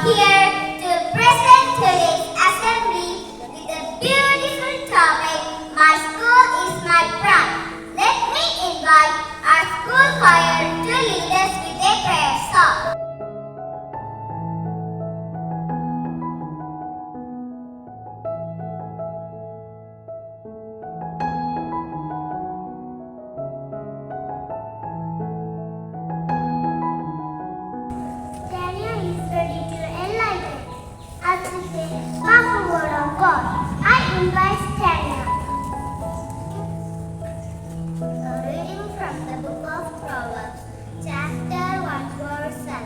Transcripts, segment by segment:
here to present today's assembly with a beautiful topic, My School is My Pride. Let me invite our school choir to lead us with a prayer song. Tanya is ready to enlighten us with a powerful word of God. I invite Tanya. A reading from the book of Proverbs, chapter 1, verse 7.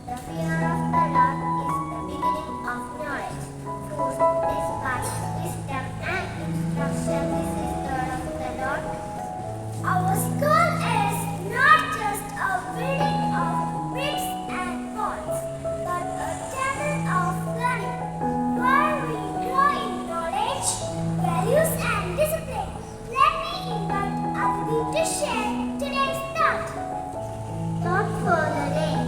The fear of the Lord is the beginning of knowledge. Fools despise wisdom and instruction. This is the word of the Lord. Our school is not just a building of bricks and boards, but a temple of learning, where we grow in knowledge, values, and discipline. Let me invite Aditi to share today's thought. Thought for the day.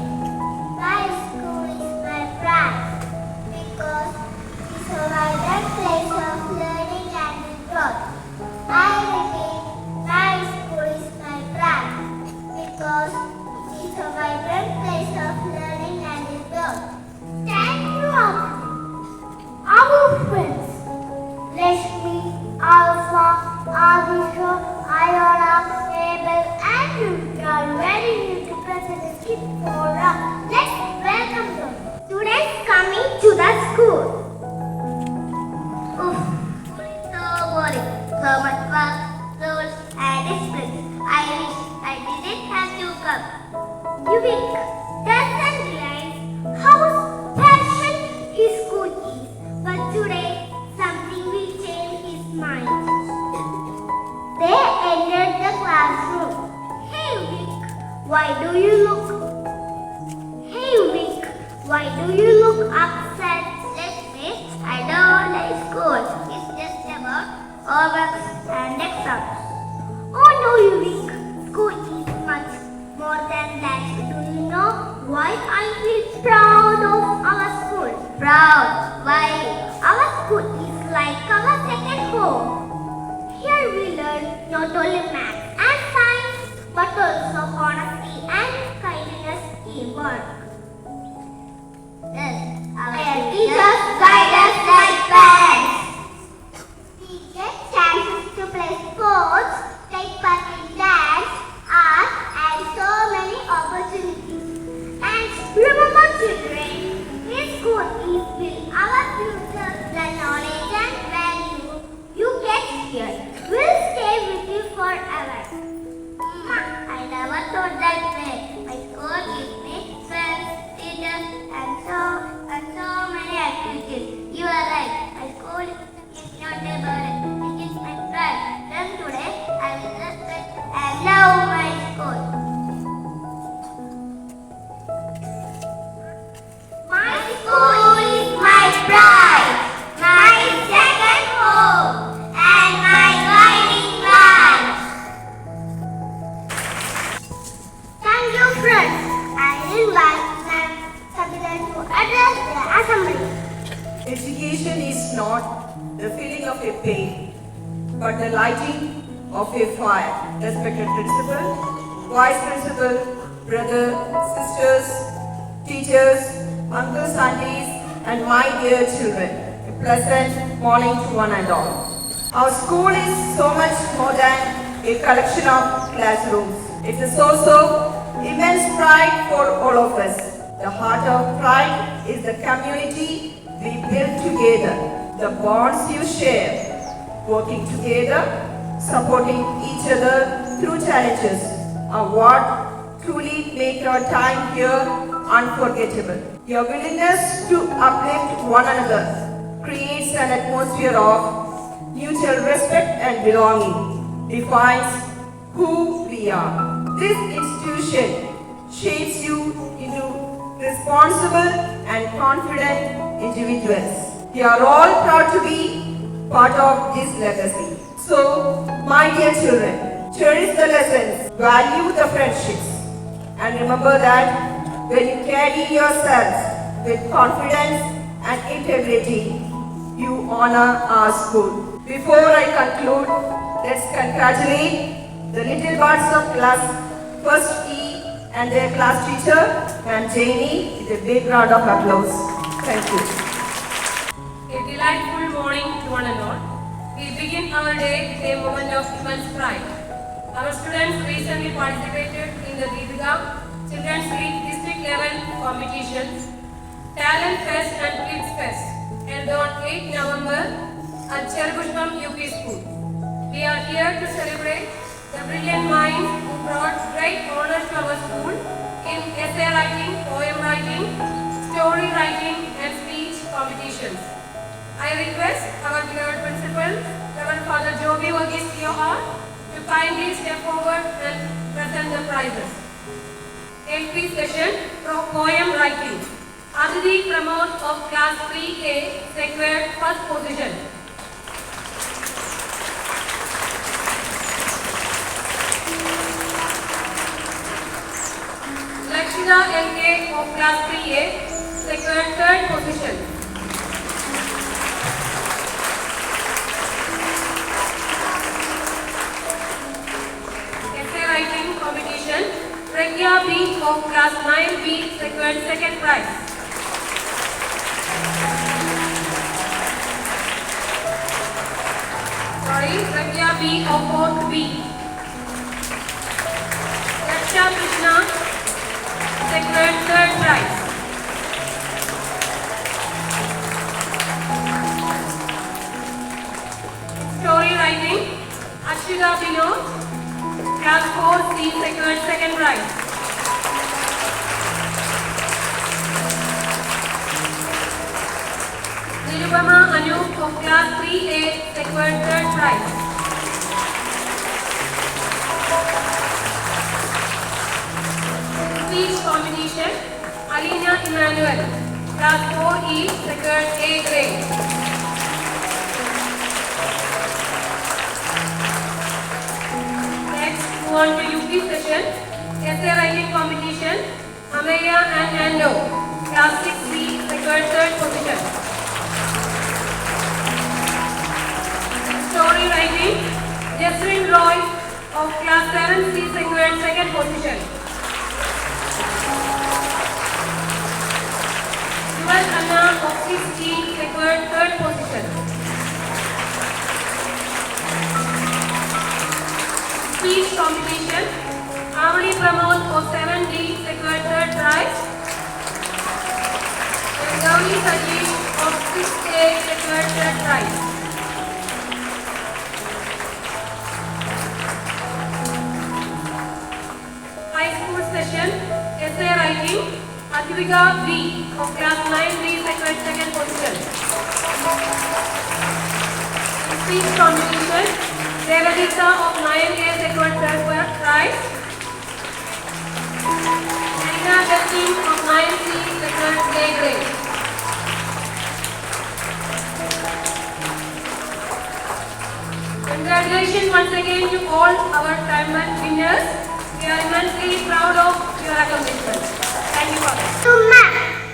My school is my pride, because it's a vibrant place of learning and growth. I repeat, my school is my pride, because it is a vibrant place of learning and growth. Thank you, our friends. Lakshmi, Alpha, Adisha, Iona, Abel, and Ruth are ready to present a skit for us. Let's welcome them. Students coming to the school. Oof, so boring. So much work, rules, and discipline. I wish I didn't have to come. Yuvik doesn't realize how special his school is. But today, something will change his mind. They entered the classroom. Hey Vic, why do you look? Hey Vic, why do you look upset? Let me, I don't like school. It's just about homework and exams. Oh no, Vic, school is much more than that. Do you know why I feel proud of our school? Proud? Why? Our school is like our second home. Here we learn not only math and science, but also honesty and kindness in work. Yes, Our teachers guide us like parents. We get chances to play sports, take part in dance, art, and so many opportunities. And remember, children, this school is building our future. The knowledge and value you get here will stay with you forever. I never thought that way. My school gives me friends, teachers, and so many activities. You are right. My school is not a burden. It is my pride. From today, I will respect and love my school. My school is my pride, my second home, and my guiding light. Thank you, friends. I invite Ma'am Sabina to address the assembly. Education is not the filling of a pain, but the lighting of a fire. Respected principal, vice principal, brother, sisters, teachers, uncles, aunties, and my dear children, a pleasant morning to one and all. Our school is so much more than a collection of classrooms. It's a source of immense pride for all of us. The heart of pride is the community we build together, the bonds you share, working together, supporting each other through challenges are what truly make our time here unforgettable. Your willingness to uplift one another creates an atmosphere of mutual respect and belonging, defines who we are. This institution shapes you into responsible and confident individuals. We are all proud to be part of this legacy. So, my dear children, cherish the lessons, value the friendships, and remember that when you carry yourselves with confidence and integrity, you honor our school. Before I conclude, let's congratulate the little birds of class 1st E and their class teacher, Ma'am Janie, with a big round of applause. Thank you. A delightful morning to one and all. We begin our day with a moment of immense pride. Our students recently participated in the Deepika Children's League District Level competitions, Talent Fest and Kids Fest, held on 8 November at Cherbusham UP School. We are here to celebrate the brilliant minds who brought great honors to our school in essay writing, poem writing, story writing and speech competitions. I request our beloved principal, Reverend Father Joby Varghese POR, to kindly step forward and present the prizes. Entry session, poem writing. Aditi Pramod of class 3A secured first position. Lakshita LK of class 3A secured third position. Essay writing competition, Pragya B of class 9B secured second prize. Pragya B of 4th B. Laksha Krishna secured third prize. Story writing, Ashita Vinod, class 4C secured second prize. Nirupama Anup of class 3A secured third prize. Speech competition, Alina Emmanuel, class 4E secured A grade. Next, move on to UP session, essay writing competition, Ameya and Ando, class 6B secured third position. Story writing, Jasmine Roy of class 7C secured second position. Yuval Anna of 6G secured third position. Speech competition, Avani Pramod of 7D secured third prize. And Gauri Sajeev of 6A secured third prize. High school session, essay writing, Advika B of class 9B secured second position. Speech competition, Devadita of 9A secured third prize. Anina Justin of 9C secured A grade. Congratulations once again to all our tournament winners. We are immensely proud of your accomplishments. Thank you, Father. To Ma'am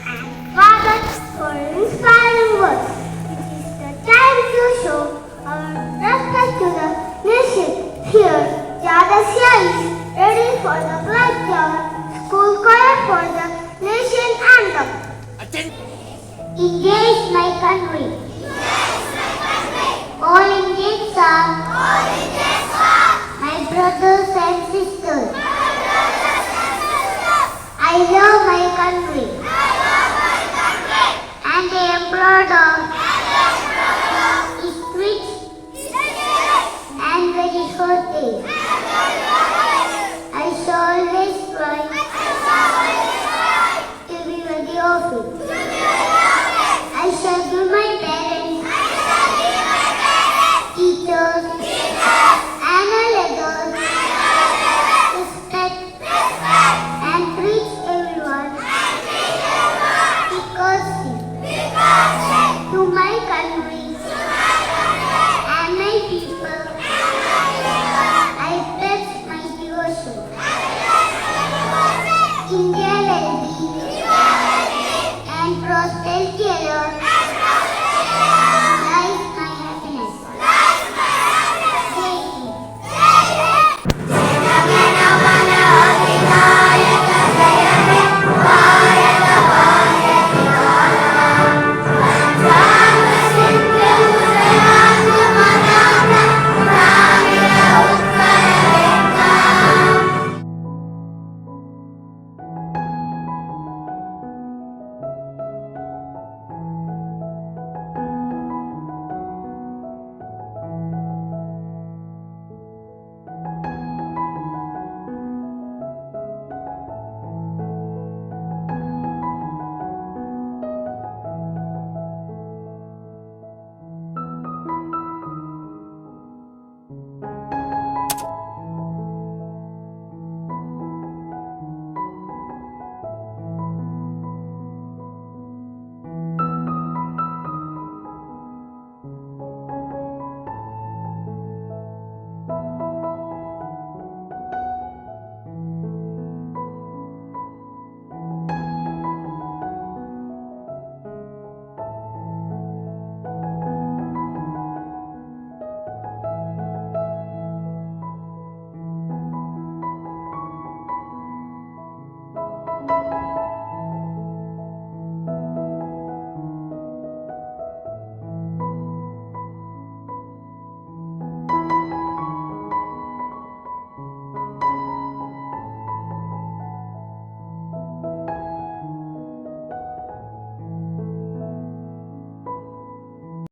and Father for inspiring words. It is the time to show our respect to the nation. Here, Jadasya is ready for the flag tower, school choir for the nation anthem. India is my country. All Indians are my brothers and sisters. I love my country. And the emperor is rich and very healthy. I shall always try to be worthy of it. I shall give my parents, teachers, and elders respect and treat everyone prosperity alone